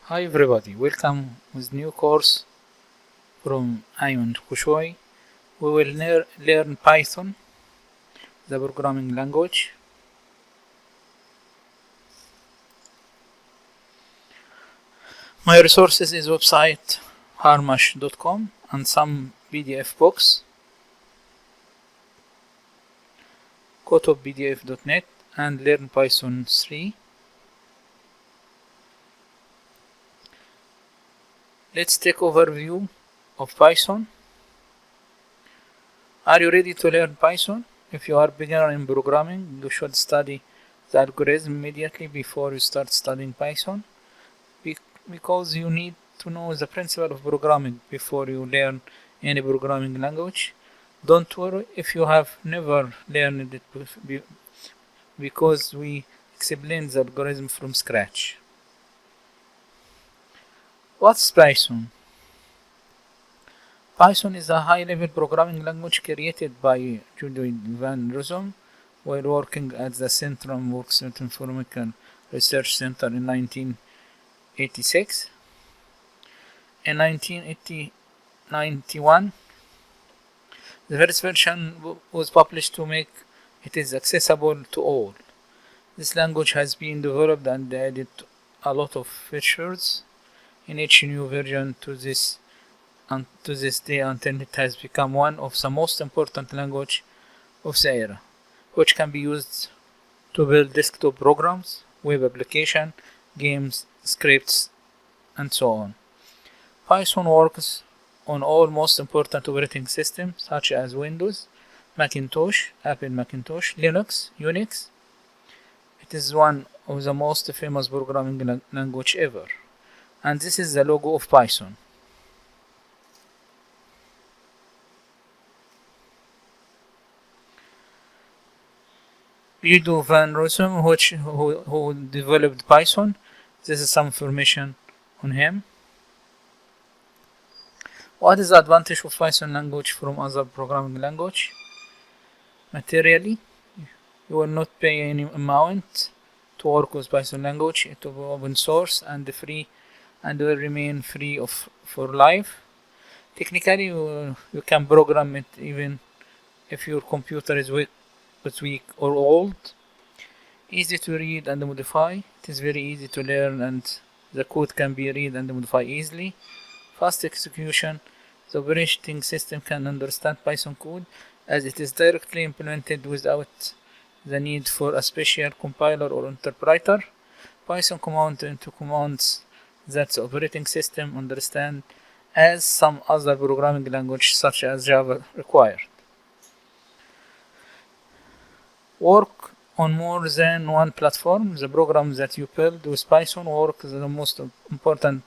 Hi everybody, welcome with new course from Ayman Khushoy. We will learn Python, the programming language. My resources is website harmash.com and some PDF books, kotobpdf.net and Learn Python 3. Let's take overview of Python. Are you ready to learn Python? If you are beginner in programming, you should study the algorithm immediately before you start studying Python, because you need to know the principle of programming before you learn any programming language. Don't worry if you have never learned it, because we explain the algorithm from scratch. What's Python? Python is a high-level programming language created by Judy Van Rossum while working at the Central Works Information Research Center in 1986. In 1991, the first version was published to make it is accessible to all. This language has been developed and added a lot of features in each new version to this day until it has become one of the most important languages of the era, which can be used to build desktop programs, web applications, games, scripts, and so on. Python works on all most important operating systems such as Windows, Macintosh, Apple Macintosh, Linux, Unix. It is one of the most famous programming language ever, and this is the logo of Python. Udo van Rossum, who developed Python. This is some information on him. What is the advantage of Python language from other programming language? Materially, you will not pay any amount to work with Python language. It will be open source and free, and will remain free for life. Technically, you can program it even if your computer is weak or old. Easy to read and modify. It is very easy to learn, and the code can be read and modified easily. Fast execution. The operating system can understand Python code as it is directly implemented without the need for a special compiler or interpreter. Python command into commands that the operating system understands as some other programming language such as Java require. Work on more than one platform. The program that you build with Python works the most important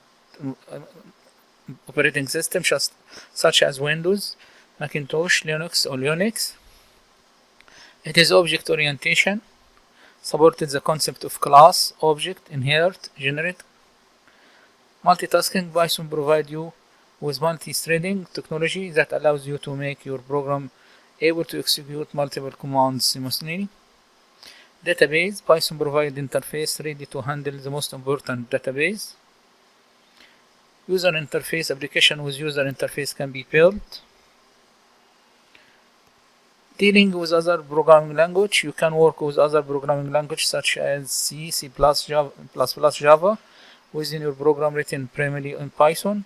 operating system such as Windows, Macintosh, Linux, or Unix. It is object orientation, supported the concept of class, object, inherit, generate. Multitasking. Python provides you with multi-threading technology that allows you to make your program able to execute multiple commands simultaneously. Database. Python provides interface ready to handle the most important database. User interface. Application with user interface can be built. Dealing with other programming language. You can work with other programming language such as C, C++, Java within your program written primarily in Python.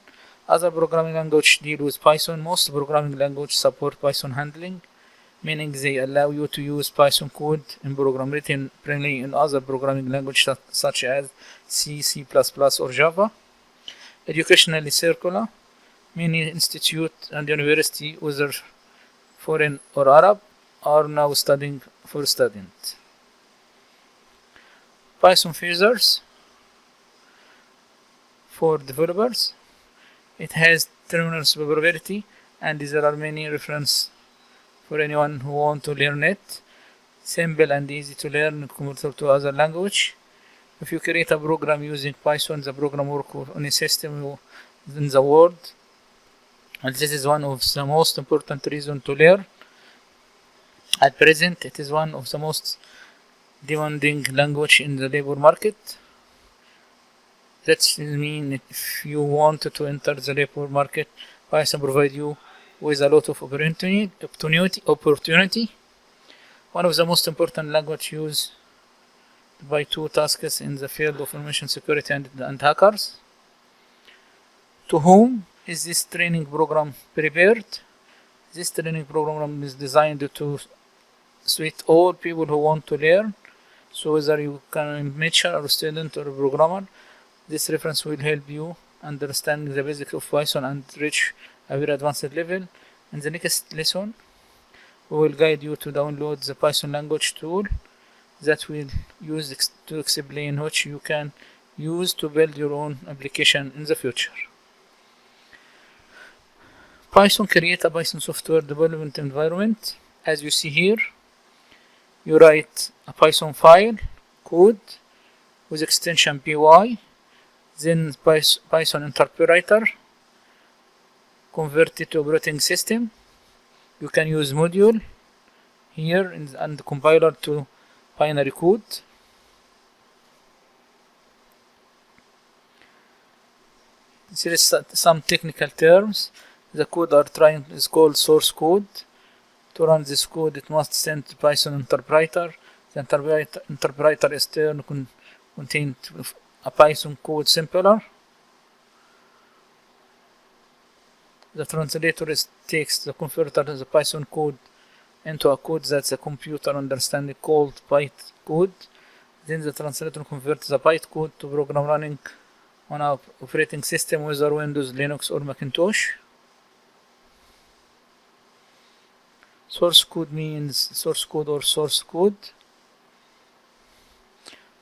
Other programming language deal with Python. Most programming languages support Python handling, meaning they allow you to use Python code in program written primarily in other programming languages such as C, C++, or Java. Educationally circular. Many institutes and universities, whether foreign or Arab, are now studying for students. Python features for developers. It has tremendous popularity, and there are many references for anyone who wants to learn it. Simple and easy to learn compared to other language. If you create a program using Python, the program works on any system in the world, and this is one of the most important reasons to learn. At present, it is one of the most demanding language in the labor market. That means if you want to enter the labor market, Python provide you with a lot of opportunity. One of the most important language used by two tasks in the field of information security and hackers. To whom is this training program prepared? This training program is designed to suit all people who want to learn. So whether you can be a teacher or student or a programmer, this reference will help you understand the basics of Python and reach a very advanced level. In the next lesson, we will guide you to download the Python language tool that we'll use to explain which you can use to build your own application in the future. Python create a Python software development environment. As you see here, you write a Python file code with extension py, then Python interpreter, convert it to operating system. You can use module here and compiler to binary code. There is some technical terms. The code is called source code. To run this code, it must send to Python interpreter. The interpreter is contained a Python code simpler. The translator takes the converter of the Python code into a code that the computer understands called bytecode. Then the translator converts the bytecode to program running on an operating system, whether Windows, Linux, or Macintosh. Source code means source code or source code.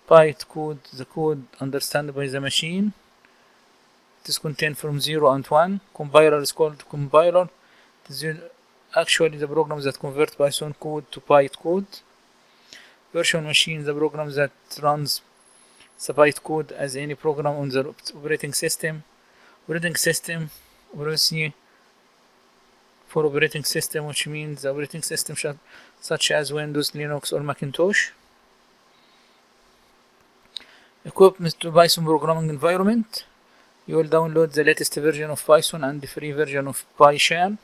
Bytecode, the code understood by the machine. It is contained from 0 and 1. Compiler is called compiler. It is actually the program that converts Python code to bytecode. Virtual machine, the program that runs the bytecode as any program on the operating system. Operating system, obviously, for operating system, which means the operating system such as Windows, Linux, or Macintosh. Equipment to Python programming environment. You will download the latest version of Python and the free version of PyCharm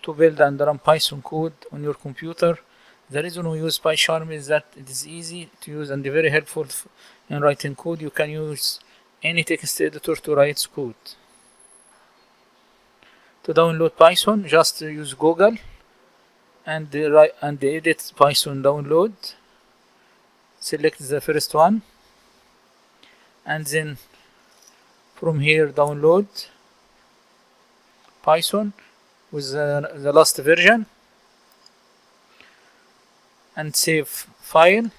to build and run Python code on your computer. The reason we use PyCharm is that it is easy to use and very helpful in writing code. You can use any text editor to write code. To download Python, just use Google and edit Python download. Select the first one and then from here download Python with the last version and save file.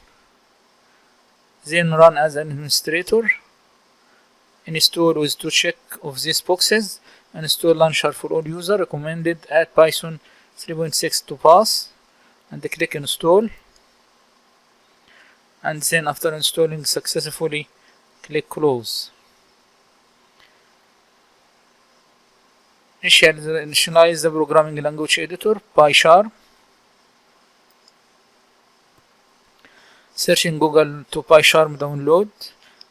Then run as an administrator. Install with 2 check of these boxes. Install launcher for all users. Recommended. Add Python 3.6 to pass and click install. And then after installing successfully, click close. Initialize the programming language editor, PyCharm. Search in Google to PyCharm download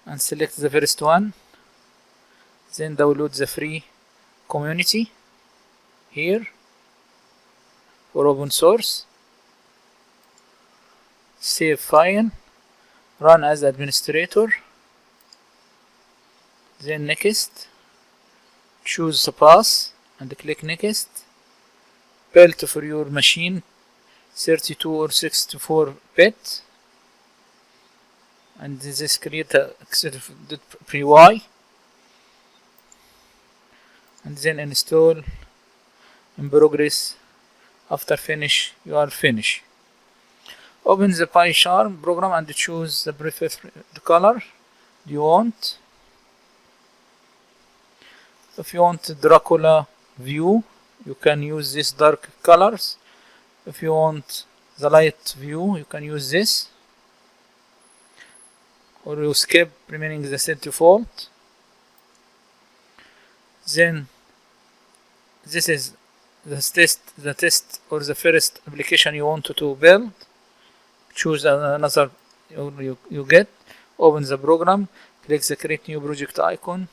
and select the first one. Then download the free community here for open source. Save file. Run as administrator. Then next. Choose the path and click next. Build for your machine 32 or 64 bit. And this create a py and then install in progress. After finish, you are finished. Open the PyCharm program and choose the preferred color you want. If you want Dracula view, you can use this dark colors. If you want the light view, you can use this. Or you skip, remaining the set default. Then this is the test or the first application you want to build. Choose another you get. Open the program, click the create new project icon.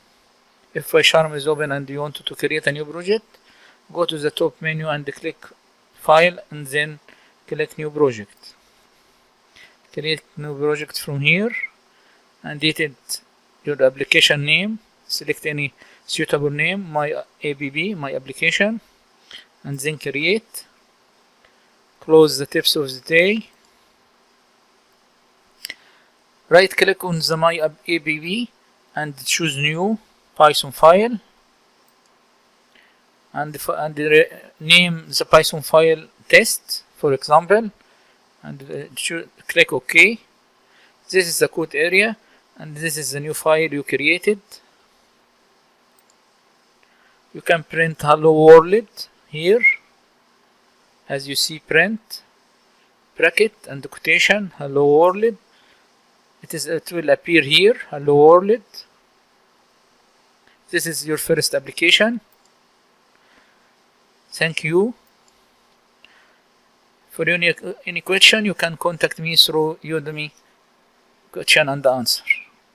If PyCharm is open and you want to create a new project, go to the top menu and click file and then click new project. Create new project from here and edit your application name. Select any suitable name, my ABB, my application, and then create. Close the tips of the day. Right click on the my ABB and choose new Python file and name the Python file test, for example, and click OK. This is the code area and this is the new file you created. You can print hello world here, as you see, print bracket and quotation hello world. It will appear here, hello world. This is your first application. Thank you. For any question, you can contact me through Udemy question and answer.